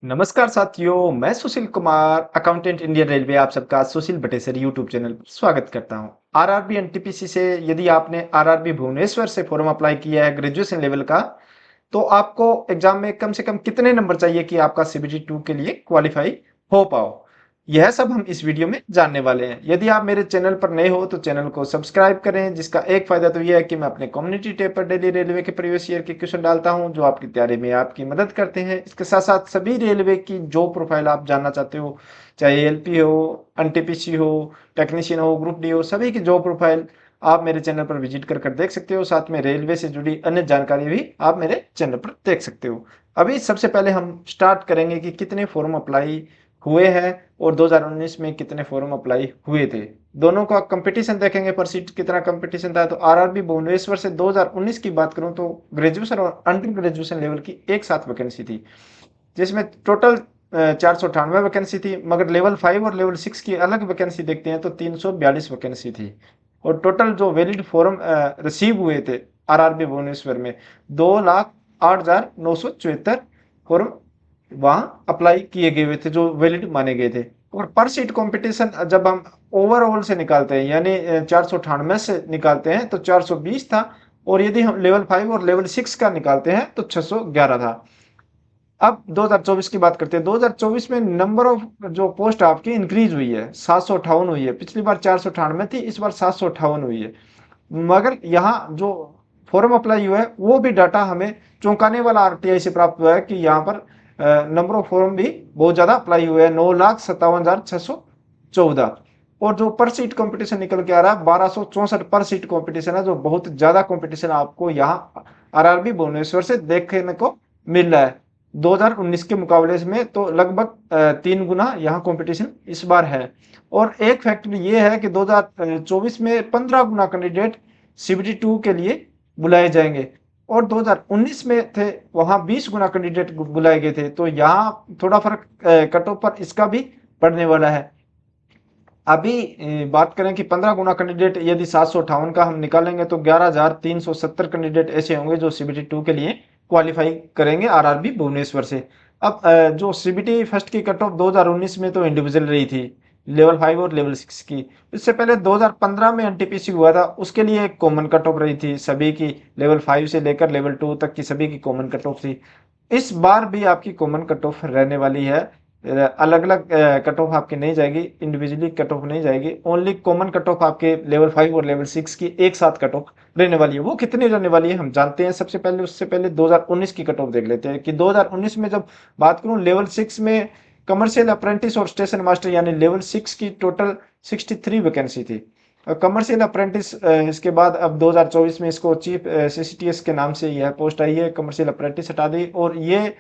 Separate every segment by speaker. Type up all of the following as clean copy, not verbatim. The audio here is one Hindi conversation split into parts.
Speaker 1: नमस्कार साथियों, मैं Sushil Kumar, accountant Indian railway आप सबका सुशील बटेसर यूट्यूब चैनल पर स्वागत करता हूं। आरआरबी एनटीपीसी से यदि आपने आरआरबी भुवनेश्वर से फॉर्म अप्लाई किया है ग्रेजुएशन लेवल का, तो आपको एग्जाम में कम से कम कितने नंबर चाहिए कि आपका सीबीटी 2 के लिए क्वालिफाई हो पाओ। यह सब हम इस वीडियो में जानने वाले हैं। यदि आप मेरे चैनल पर नए हो तो चैनल को सब्सक्राइब करें, जिसका एक फायदा तो यह है कि मैं अपने कम्युनिटी टैब पर डेली रेलवे के प्रीवियस ईयर के क्वेश्चन डालता हूं, जो आपकी तैयारी में आपकी मदद करते हैं। इसके साथ साथ सभी रेलवे की जॉब प्रोफाइल आप जानना चाहते हो, चाहे एलपी हो, एनटीपीसी हो, टेक्नीशियन हो, ग्रुप डी हो, सभी की जॉब प्रोफाइल आप मेरे चैनल पर विजिट कर देख सकते हो। साथ में रेलवे से जुड़ी अन्य जानकारी भी आप मेरे चैनल पर देख सकते हो। अभी सबसे पहले हम स्टार्ट करेंगे कि कितने फॉर्म अप्लाई हुए हैं और 2019 में कितने फॉर्म अप्लाई हुए थे। दोनों का कंपटीशन देखेंगे, पर सीट कितना कंपटीशन था। तो आरआरबी भुवनेश्वर से 2019 की बात करूं तो ग्रेजुएशन और अंडर ग्रेजुएशन लेवल की एक साथ वैकेंसी थी, जिसमें टोटल 498 वैकेंसी थी। मगर लेवल 5 और लेवल 6 की अलग वैकेंसी देखते हैं तो 342 वैकेंसी थी। और टोटल जो वैलिड फॉर्म रिसीव हुए थे आरआरबी भुवनेश्वर में 2,08,974 फॉर्म वहां अप्लाई किए गए हुए थे, जो वैलिड माने गए थे। और पर सीट कंपटीशन जब हम ओवरऑल से निकालते हैं, यानी 498 से निकालते हैं तो 420 था। और यदि हम लेवल 5 और लेवल 6 का निकालते हैं तो 611 था। अब 2024 की बात करते हैं। 2024 में नंबर ऑफ जो पोस्ट आपकी इंक्रीज हुई है, 758 हुई है। पिछली बार 498 थी, इस बार 758 हुई है। मगर यहाँ जो फॉर्म अप्लाई हुआ है वो भी डाटा हमें चौंकाने वाला आरटीआई से प्राप्त हुआ है कि यहाँ पर नंबर ऑफ फॉर्म भी बहुत ज्यादा अप्लाई हुए हैं, 9,57,614। और जो पर सीट कंपटीशन निकल के आ रहा है 1264 पर सीट कंपटीशन है, जो बहुत ज्यादा कंपटीशन आपको यहाँ आरआरबी भुवनेश्वर से देखने को मिल रहा है। 2019 के मुकाबले में तो लगभग 3 गुना यहाँ कंपटीशन इस बार है। और एक फैक्टर ये है कि 2024 में 15 गुना कैंडिडेट सीबीटी 2 के लिए बुलाए जाएंगे, और 2019 में थे वहां 20 गुना कैंडिडेट बुलाए गए थे। तो यहाँ थोड़ा फर्क कट ऑफ पर इसका भी पड़ने वाला है। अभी बात करें कि 15 गुना कैंडिडेट यदि 758 का हम निकालेंगे तो 11,370 कैंडिडेट ऐसे होंगे जो सीबीटी 2 के लिए क्वालिफाई करेंगे आरआरबी भुवनेश्वर से। अब जो सीबीटी फर्स्ट की कट ऑफ 2019 में तो इंडिविजुअल रही थी, लेवल 5 और लेवल 6 की। इससे पहले 2015 में एनटीपीसी हुआ था, उसके लिए एक कॉमन कट ऑफ रही थी सभी की, लेवल 5 से लेकर लेवल 2 तक की सभी की कॉमन कट ऑफ थी। इस बार भी आपकी कॉमन कट ऑफ रहने वाली है। अलग अलग कट ऑफ आपकी नहीं जाएगी, इंडिविजुअली कट ऑफ नहीं जाएगी, ओनली कॉमन कट ऑफ आपके लेवल 5 और लेवल 6 की एक साथ कट ऑफ रहने वाली है। वो कितनी रहने वाली है हम जानते हैं। सबसे पहले उससे पहले 2019 की कट ऑफ देख लेते हैं कि 2019 में जब बात करूं लेवल 6 में कमर्शियल अप्रेंटिस और स्टेशन मास्टर यानी लेवल 6 की टोटल 63 वैकेंसी थी। कमर्शियल अप्रेंटिस इसके बाद अब 2024 में इसको चीफ सीसीटीएस के नाम से यह पोस्ट आई है, कमर्शियल अप्रेंटिस हटा दी। और ये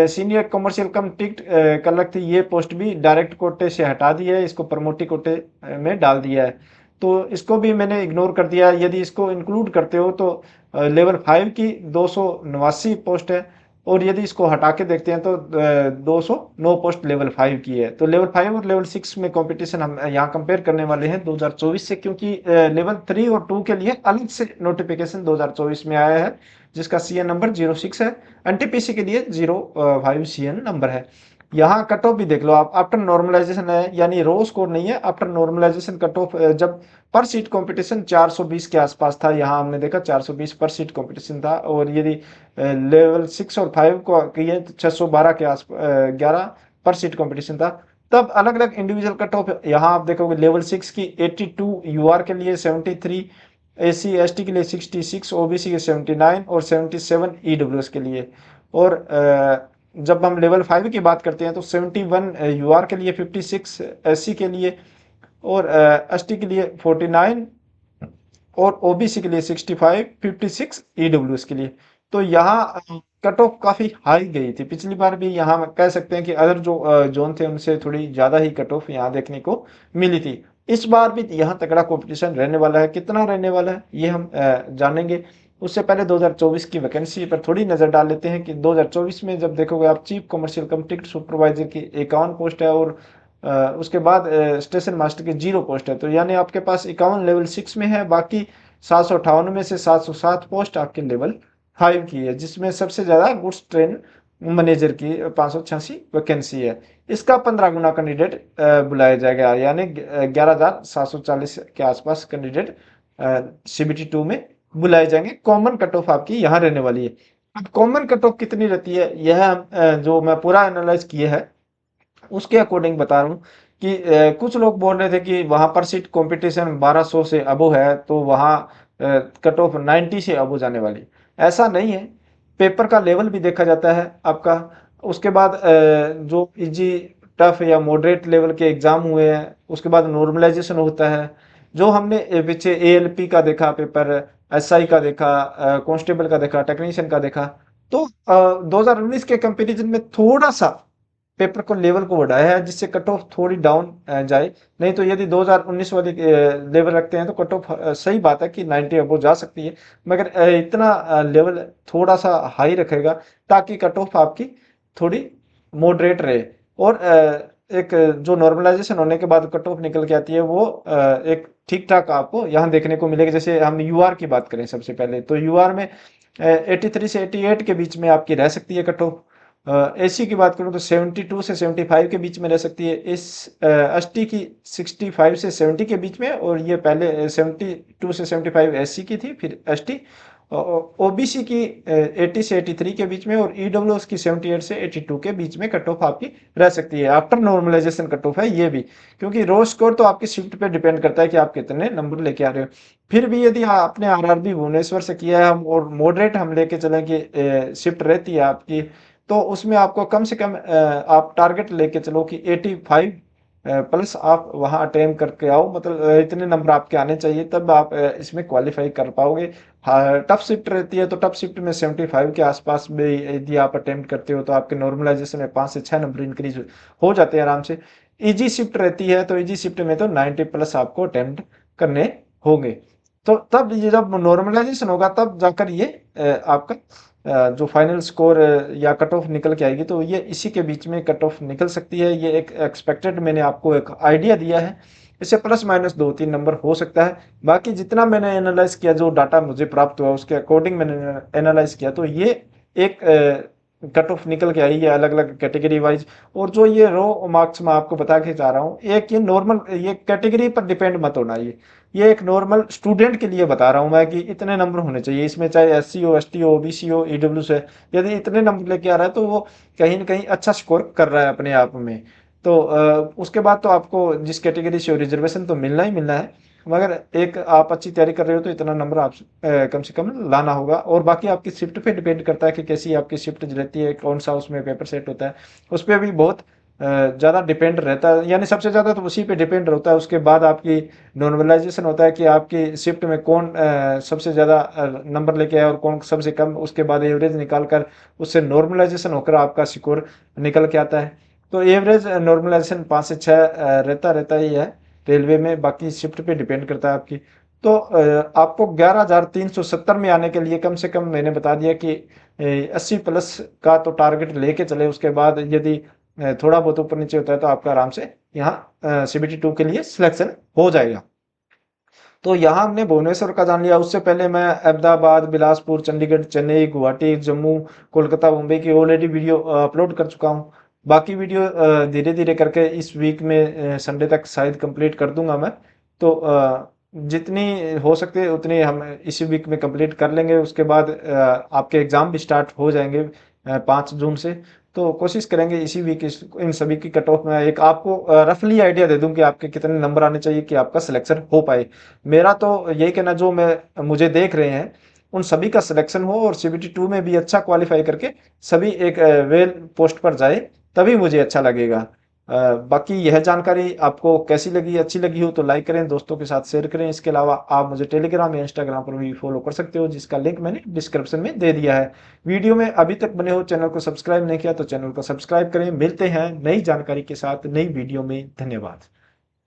Speaker 1: सीनियर कमर्शियल कम टिकट क्लर्क थी, ये पोस्ट भी डायरेक्ट कोटे से हटा दी है, इसको प्रमोटी कोटे में डाल दिया है। तो इसको भी मैंने इग्नोर कर दिया। यदि इसको इंक्लूड करते हो तो लेवल 5 की 289 पोस्ट है, और यदि इसको हटा के देखते हैं तो 209 पोस्ट लेवल 5 की है। तो लेवल 5 और लेवल 6 में कंपटीशन हम यहाँ कंपेयर करने वाले हैं 2024 से, क्योंकि लेवल 3 और 2 के लिए अलग से नोटिफिकेशन 2024 में आया है, जिसका सीएन नंबर 06 है। एनटीपीसी के लिए 05 सीएन नंबर है। यहाँ कट ऑफ भी देख लो आप, आफ्टर नॉर्मलाइजेशन है, यानी रो स्कोर नहीं है, आफ्टर नॉर्मलाइजेशन कट ऑफ जब पर सीट कंपटीशन 420 के आसपास था, यहाँ हमने देखा 420 पर सीट कंपटीशन था। और यदि लेवल 6 और 5 को किए तो 612 के आस 11 पर सीट कंपटीशन था। तब अलग अलग इंडिविजुअल कट ऑफ यहाँ आप देखोगे, लेवल 6 की 82 यूआर के लिए 73, एसी एसटी के लिए 66, ओबीसी के 79 और 77 ईडब्ल्यूएस के लिए। और जब हम लेवल 5 की बात करते हैं तो 71 यूआर के लिए, 56 एससी के लिए, और एसटी के लिए 49, और ओबीसी के लिए 65, 56 ईडब्ल्यूएस के लिए। तो यहाँ कट ऑफ काफी हाई गई थी। पिछली बार भी यहाँ कह सकते हैं कि अदर जो जोन थे उनसे थोड़ी ज्यादा ही कट ऑफ यहाँ देखने को मिली थी। इस बार भी यहाँ तगड़ा कंपटीशन रहने वाला है। कितना रहने वाला है ये हम जानेंगे। उससे पहले 2024 की वैकेंसी पर थोड़ी नजर डाल लेते हैं कि 2024 में जब देखोगे आप, चीफ कमर्शियल कम टिकट सुपरवाइजर की 51 पोस्ट है, और उसके बाद स्टेशन मास्टर की 0 पोस्ट है। तो यानी आपके पास 51 लेवल 6 में है, बाकी 758 में से 707 पोस्ट आपके लेवल 5 की है, जिसमें सबसे ज्यादा गुड्स ट्रेन मैनेजर की 586 वैकेंसी है। इसका 15 गुना कैंडिडेट बुलाया जाएगा, यानी 11,740 के आसपास कैंडिडेट CBT 2 में बुलाए जाएंगे। कॉमन कट ऑफ आपकी यहाँ रहने वाली है। अब कॉमन कट ऑफ कितनी रहती है, यह जो मैं पूरा एनालाइज किया है उसके अकॉर्डिंग बता रहा हूँ कि कुछ लोग बोल रहे थे कि वहां पर सीट कंपटीशन 1200 से अबो है, तो वहां कट ऑफ 90 से अबो जाने वाली। ऐसा नहीं है, पेपर का लेवल भी देखा जाता है आपका। उसके बाद जो इजी टफ या मॉडरेट लेवल के एग्जाम हुए हैं, उसके बाद नॉर्मलाइजेशन होता है। जो हमने पीछे ALP का देखा पेपर, SI का देखा, कांस्टेबल का देखा, टेक्नीशियन का देखा, तो 2019 के कंपैरिजन में थोड़ा सा पेपर को लेवल को बढ़ाया है, जिससे कट ऑफ थोड़ी डाउन जाए। नहीं तो यदि 2019 वाली लेवल रखते हैं तो कट ऑफ सही बात है कि 90 अबो जा सकती है, मगर इतना लेवल थोड़ा सा हाई रखेगा ताकि कट ऑफ आपकी थोड़ी मॉडरेट रहे। और एक जो नॉर्मलाइजेशन होने के बाद कट ऑफ निकल के आती है वो एक ठीक ठाक आपको यहाँ देखने को मिलेगा। जैसे हम UR की बात करें सबसे पहले, तो UR में 83 से 88 के बीच में आपकी रह सकती है कट ऑफ। AC की बात करूं तो 72 से 75 के बीच में रह सकती है। इस ST की 65 से 70 के बीच में, और ये पहले 72 से 75 SC की थी, फिर ST। OBC की 80 से 83 के बीच में, और EWS की 78 से 82 के बीच में कट ऑफ आपकी रह सकती है। आफ्टर नॉर्मलाइजेशन कट ऑफ है ये भी, क्योंकि रो स्कोर तो आपकी शिफ्ट पे डिपेंड करता है कि आप कितने नंबर लेके आ रहे हो। फिर भी यदि आपने RRB भुवनेश्वर से किया है, हम और मॉडरेट हम लेके चले कि शिफ्ट रहती है आपकी, तो उसमें आपको कम से कम आप टारगेट लेके चलो कि 85 प्लस आप वहां अटेम्प्ट करके आओ। मतलब इतने नंबर आपके आने चाहिए, तब आप इसमें क्वालिफाई कर पाओगे। हाँ, टफ शिफ्ट रहती है तो टफ शिफ्ट में 75 के आसपास में यदि आप अटेम्प्ट करते हो तो आपके नॉर्मलाइजेशन में 5 से 6 नंबर इंक्रीज हो जाते हैं आराम से। इजी शिफ्ट रहती है तो इजी शिफ्ट में तो 90 प्लस आपको अटेम्प्ट करने होंगे। तो तब ये जब नॉर्मलाइजेशन होगा तब जाकर ये आपका जो फाइनल स्कोर या कट ऑफ निकल के आएगी, तो ये इसी के बीच में कट ऑफ निकल सकती है। ये एक एक्सपेक्टेड मैंने आपको एक आइडिया दिया है, इससे प्लस माइनस 2-3 नंबर हो सकता है। बाकी जितना मैंने एनालाइज किया, जो डाटा मुझे प्राप्त हुआ उसके अकॉर्डिंग मैंने एनालाइज किया, तो ये एक कट ऑफ निकल के आई है अलग अलग कैटेगरी वाइज। और जो ये रो मार्क्स मैं आपको बता के चाह रहा हूँ, एक ये नॉर्मल, ये कैटेगरी पर डिपेंड मत होना। ये एक नॉर्मल स्टूडेंट के लिए बता रहा हूँ मैं कि इतने नंबर होने चाहिए इसमें, चाहे SC हो, ST हो, OBC हो, EWS है। यदि इतने नंबर लेके आ रहा है तो वो कहीं ना कहीं अच्छा स्कोर कर रहा है अपने आप में। तो उसके बाद तो आपको जिस कैटेगरी से रिजर्वेशन तो मिलना ही मिलना है, मगर एक आप अच्छी तैयारी कर रहे हो तो इतना नंबर आप कम से कम लाना होगा। और बाकी आपकी शिफ्ट पे डिपेंड करता है कि कैसी आपकी शिफ्ट रहती है, कौन सा उसमें पेपर सेट होता है, उस पर भी बहुत ज़्यादा डिपेंड रहता है। यानी सबसे ज़्यादा तो उसी पे डिपेंड रहता है। उसके बाद आपकी नॉर्मलाइजेशन होता है कि आपकी शिफ्ट में कौन सबसे ज़्यादा नंबर लेके आया और कौन सबसे कम। उसके बाद एवरेज निकाल कर उससे नॉर्मलाइजेशन होकर आपका स्कोर निकल के आता है। तो एवरेज नॉर्मलाइजेशन 5 से 6 रहता रहता ही है रेलवे में, बाकी शिफ्ट पे डिपेंड करता है आपकी। तो आपको 11,370 में आने के लिए कम से कम मैंने बता दिया कि 80 प्लस का तो टारगेट लेके चले। उसके बाद यदि थोड़ा बहुत ऊपर नीचे होता है तो आपका आराम से यहाँ CBT 2 के लिए सिलेक्शन हो जाएगा। तो यहाँ हमने भुवनेश्वर का जान लिया। उससे पहले मैं अहमदाबाद, बिलासपुर, चंडीगढ़, चेन्नई, गुवाहाटी, जम्मू, कोलकाता, मुंबई की ऑलरेडी वीडियो अपलोड कर चुका हूँ। बाकी वीडियो धीरे धीरे करके इस वीक में संडे तक शायद कंप्लीट कर दूंगा मैं। तो जितनी हो सकती है उतनी हम इसी वीक में कंप्लीट कर लेंगे। उसके बाद आपके एग्ज़ाम भी स्टार्ट हो जाएंगे 5 जून से। तो कोशिश करेंगे इसी वीक इन सभी की कट ऑफ में एक आपको रफली आइडिया दे दूं कि आपके कितने नंबर आने चाहिए कि आपका सिलेक्शन हो पाए। मेरा तो यही कहना, जो मैं मुझे देख रहे हैं उन सभी का सिलेक्शन हो और CBT 2 में भी अच्छा क्वालिफाई करके सभी एक वेल पोस्ट पर जाए, तभी मुझे अच्छा लगेगा। बाकी यह जानकारी आपको कैसी लगी, अच्छी लगी हो तो लाइक करें, दोस्तों के साथ शेयर करें। इसके अलावा आप मुझे टेलीग्राम या इंस्टाग्राम पर भी फॉलो कर सकते हो, जिसका लिंक मैंने डिस्क्रिप्शन में दे दिया है। वीडियो में अभी तक बने हो, चैनल को सब्सक्राइब नहीं किया तो चैनल को सब्सक्राइब करें। मिलते हैं नई जानकारी के साथ नई वीडियो में। धन्यवाद।